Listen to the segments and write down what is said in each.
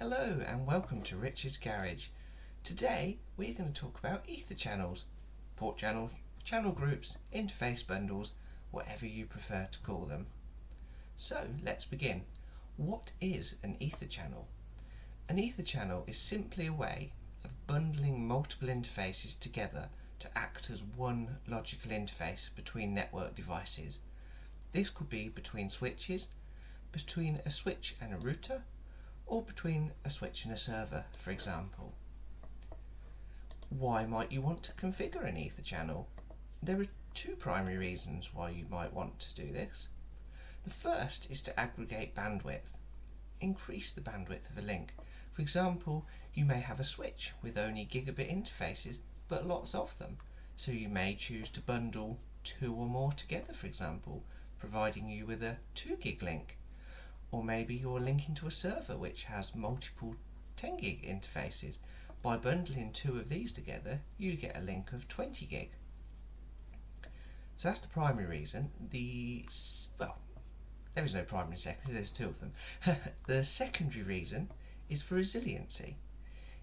Hello and welcome to Richard's Garage. Today we're going to talk about ether channels, port channels, channel groups, interface bundles, whatever you prefer to call them. So let's begin. What is an ether channel? An ether channel is simply a way of bundling multiple interfaces together to act as one logical interface between network devices. This could be between switches, between a switch and a router, or between a switch and a server, for example. Why might you want to configure an ether channel? There are two primary reasons why you might want to do this. The first is to aggregate bandwidth. Increase the bandwidth of a link. For example, you may have a switch with only gigabit interfaces, but lots of them, so you may choose to bundle two or more together, for example, providing you with a 2 gig link. Or maybe you're linking to a server which has multiple 10 gig interfaces. By bundling two of these together, you get a link of 20 gig. So that's the primary reason. There is no primary and secondary, there's two of them. The secondary reason is for resiliency.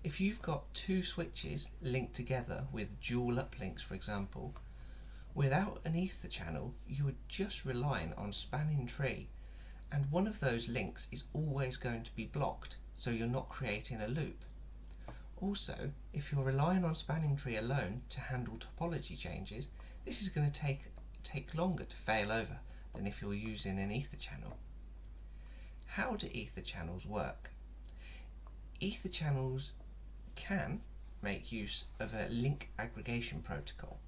If you've got two switches linked together with dual uplinks, for example, without an ether channel, you are just relying on spanning tree, and one of those links is always going to be blocked, so you're not creating a loop. Also, if you're relying on spanning tree alone to handle topology changes, this is going to take longer to fail over than if you're using an ether channel. How do ether channels work? Ether channels can make use of a link aggregation protocol.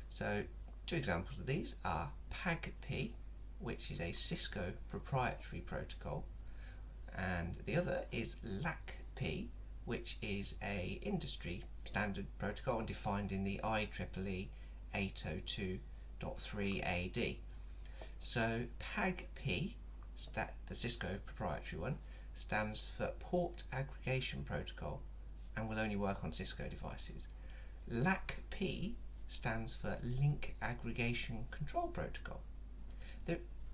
So two examples of these are PAgP, which is a Cisco proprietary protocol, and the other is LACP, which is a industry standard protocol and defined in the IEEE 802.3 AD. So PAgP, the Cisco proprietary one, stands for Port Aggregation Protocol and will only work on Cisco devices. LACP stands for Link Aggregation Control Protocol.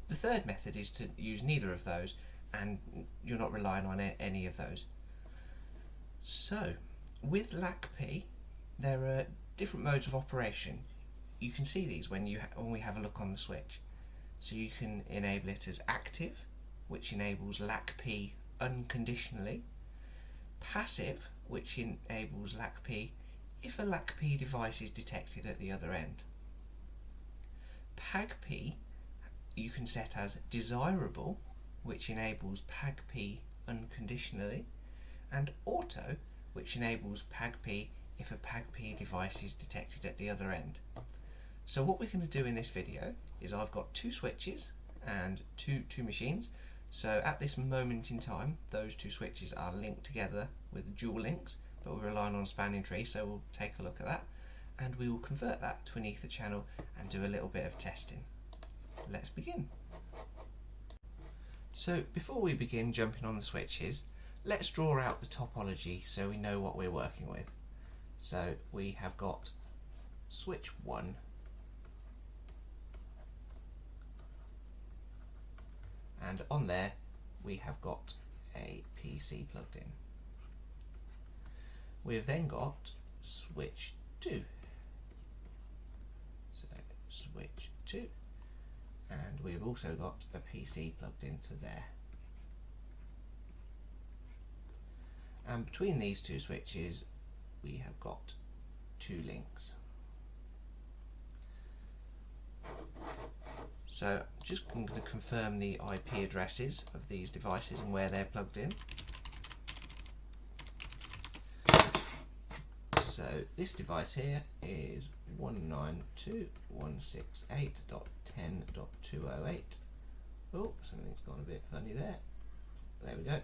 The third method is to use neither of those, and you're not relying on any of those. So with LACP there are different modes of operation. You can see these when we have a look on the switch. So you can enable it as active, which enables LACP unconditionally; passive, which enables LACP if a LACP device is detected at the other end. PAgP you can set as desirable, which enables PAgP unconditionally; and auto, which enables PAgP if a PAgP device is detected at the other end. So what we're going to do in this video is I've got two switches and two machines. So at this moment in time, those two switches are linked together with dual links, but we're relying on a spanning tree, so we'll take a look at that, and we will convert that to an ether channel and do a little bit of testing. Let's begin. So before we begin jumping on the switches, let's draw out the topology so we know what we're working with. So we have got switch 1, and on there we have got a PC plugged in. We've then got switch 2. So switch 2. And we've also got a PC plugged into there. And between these two switches we have got two links. So I'm going to confirm the IP addresses of these devices and where they're plugged in. So this device here is 192.168.10.208. Oh, something's gone a bit funny there. There we go.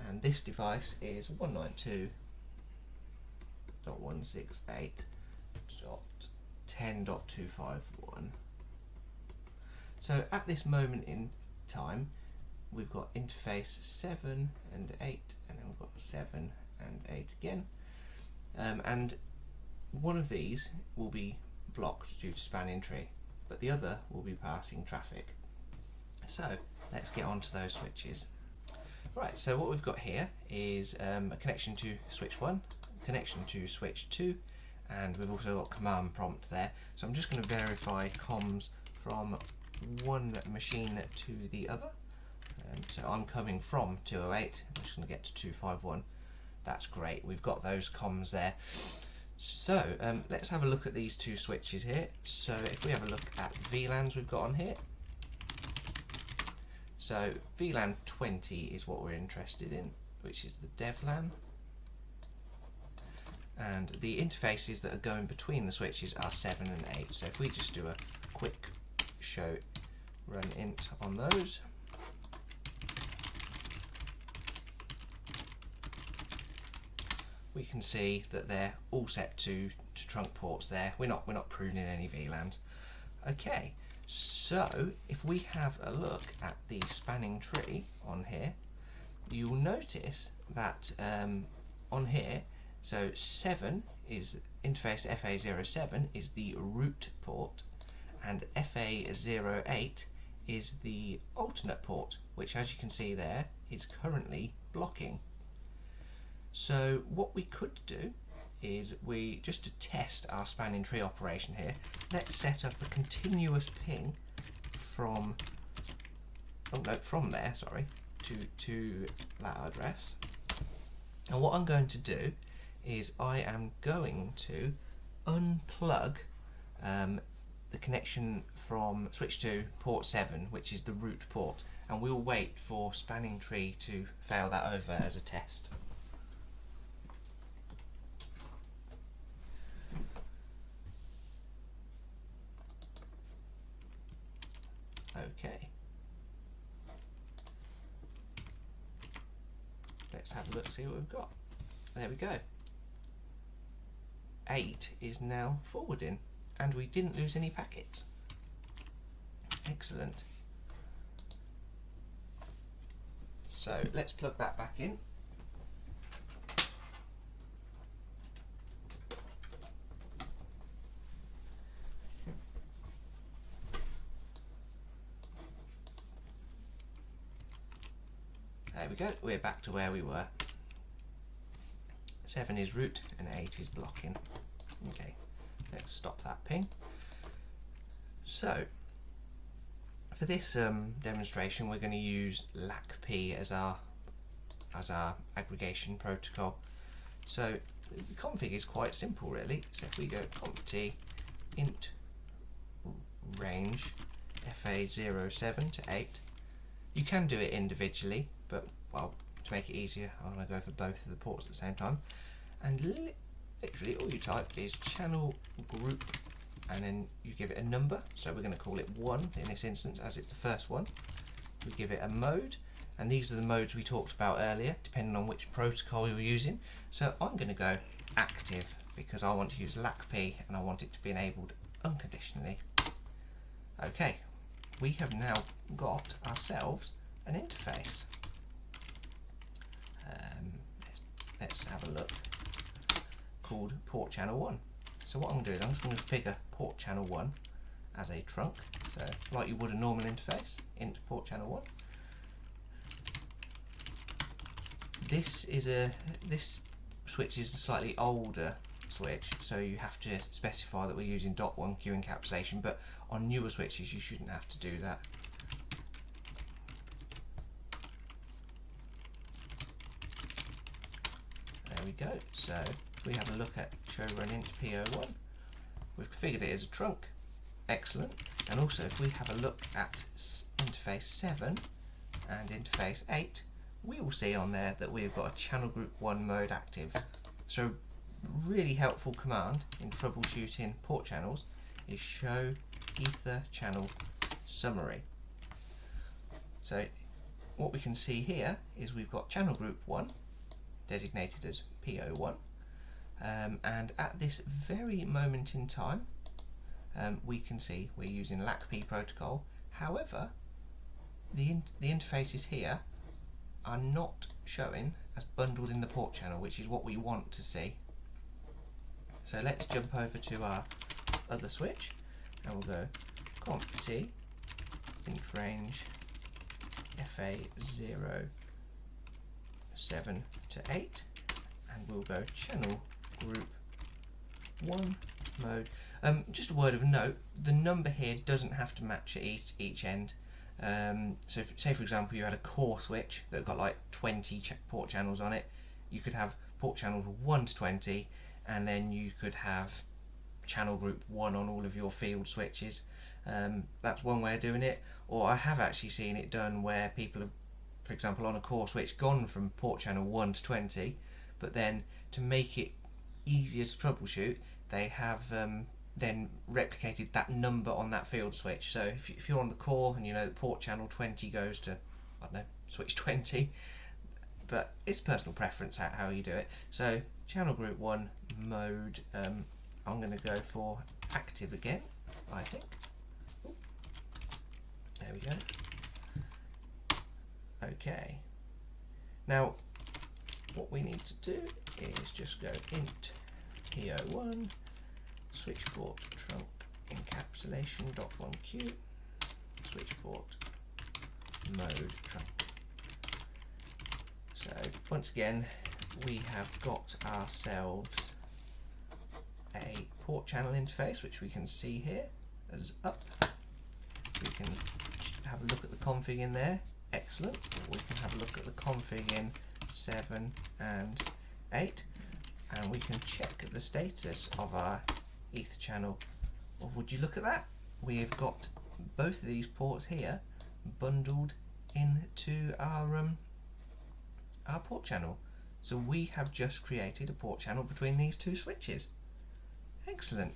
And this device is 192.168.10.251. So at this moment in time, we've got interface 7 and 8, and then we've got 7 and 8 again. And one of these will be blocked due to spanning tree, but the other will be passing traffic. So let's get onto those switches. Right, so what we've got here is a connection to switch 1, connection to switch 2, and we've also got command prompt there. So I'm just going to verify comms from one machine to the other. So I'm coming from 208, I'm just going to get to 251. That's great, we've got those comms there. So let's have a look at these two switches here. So if we have a look at VLANs we've got on here. So VLAN 20 is what we're interested in, which is the DevLAN. And the interfaces that are going between the switches are 7 and 8. So if we just do a quick show run int on those. We can see that they're all set to trunk ports there. We're not pruning any VLANs. Okay, so if we have a look at the spanning tree on here, you'll notice that on here, so 7 is interface FA07 is the root port, and FA08 is the alternate port, which, as you can see there, is currently blocking. So what we could do is just to test our spanning tree operation here, let's set up a continuous ping from there, sorry, to that address. And what I'm going to do is I am going to unplug the connection from switch 2 port 7, which is the root port, and we'll wait for spanning tree to fail that over as a test. Okay, let's have a look, see what we've got. There we go. 8 is now forwarding, and we didn't lose any packets. Excellent. So let's plug that back in. There we go, we're back to where we were. 7 is root and 8 is blocking. Okay, let's stop that ping. So, for this demonstration we're going to use LACP as our aggregation protocol. So the config is quite simple really. So if we go conft int range FA07 to 8, you can do it individually, but well, to make it easier I'm going to go for both of the ports at the same time, and literally all you type is channel group and then you give it a number. So we're going to call it 1 in this instance as it's the first one. We give it a mode, and these are the modes we talked about earlier depending on which protocol you're using. So I'm going to go active because I want to use LACP and I want it to be enabled unconditionally. Okay, we have now got ourselves an interface. Let's have a look, called port channel 1. So what I'm going to do is I'm just going to configure port channel 1 as a trunk, so like you would a normal interface, int port channel 1. This switch is a slightly older switch, so you have to specify that we're using .1 queue encapsulation, but on newer switches you shouldn't have to do that. There we go. So if we have a look at show run int PO1, we've configured it as a trunk. Excellent. And also if we have a look at interface 7 and interface 8, we will see on there that we've got a channel group 1 mode active. So really helpful command in troubleshooting port channels is show EtherChannel summary. So what we can see here is we've got channel group 1 designated as PO1, and at this very moment in time we can see we're using LACP protocol. However, the interfaces here are not showing as bundled in the port channel, which is what we want to see. So let's jump over to our other switch and we'll go conft int range FA07 7 to 8, and we'll go channel group 1 mode. Just a word of note, the number here doesn't have to match at each end. So say for example you had a core switch that got like 20 port channels on it, you could have port channels 1 to 20, and then you could have channel group 1 on all of your field switches. That's one way of doing it. Or I have actually seen it done where people have, for example on a core switch, gone from port channel 1 to 20, but then to make it easier to troubleshoot, they have then replicated that number on that field switch. So if you're on the core and you know that port channel 20 goes to, I don't know, switch 20, but it's personal preference how you do it. So channel group 1 mode, I'm going to go for active again, I think. There we go. Okay. Now what we need to do is just go int PO1 switch port trunk encapsulation .1q switch port mode trunk. So once again we have got ourselves a port channel interface, which we can see here as up. We can have a look at the config in there, excellent. We can have a look at the config in 7 and 8, and we can check the status of our EtherChannel. Well, would you look at that? We have got both of these ports here bundled into our port channel. So we have just created a port channel between these two switches. Excellent.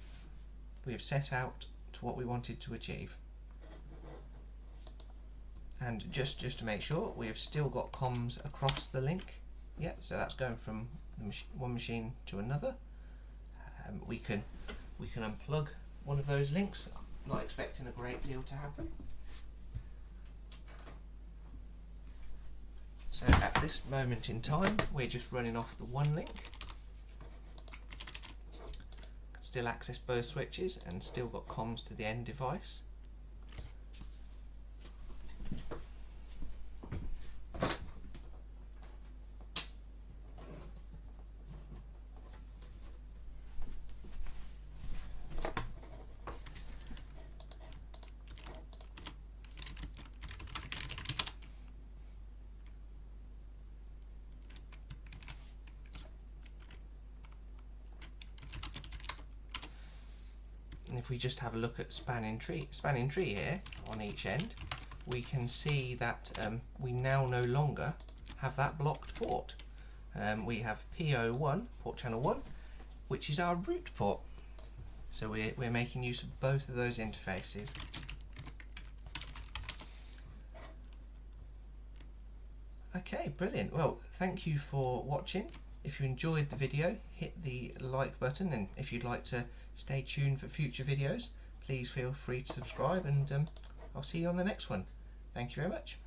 We have set out to what we wanted to achieve. And just to make sure, we have still got comms across the link. Yep, so that's going from one machine to another. We can unplug one of those links. I'm not expecting a great deal to happen. So at this moment in time, we're just running off the one link. Can still access both switches and still got comms to the end device. And if we just have a look at spanning tree here on each end, we can see that we now no longer have that blocked port. We have PO1, port channel 1, which is our root port. So we're making use of both of those interfaces. Okay, brilliant. Well, thank you for watching. If you enjoyed the video, hit the like button, and if you'd like to stay tuned for future videos, please feel free to subscribe, and I'll see you on the next one. Thank you very much.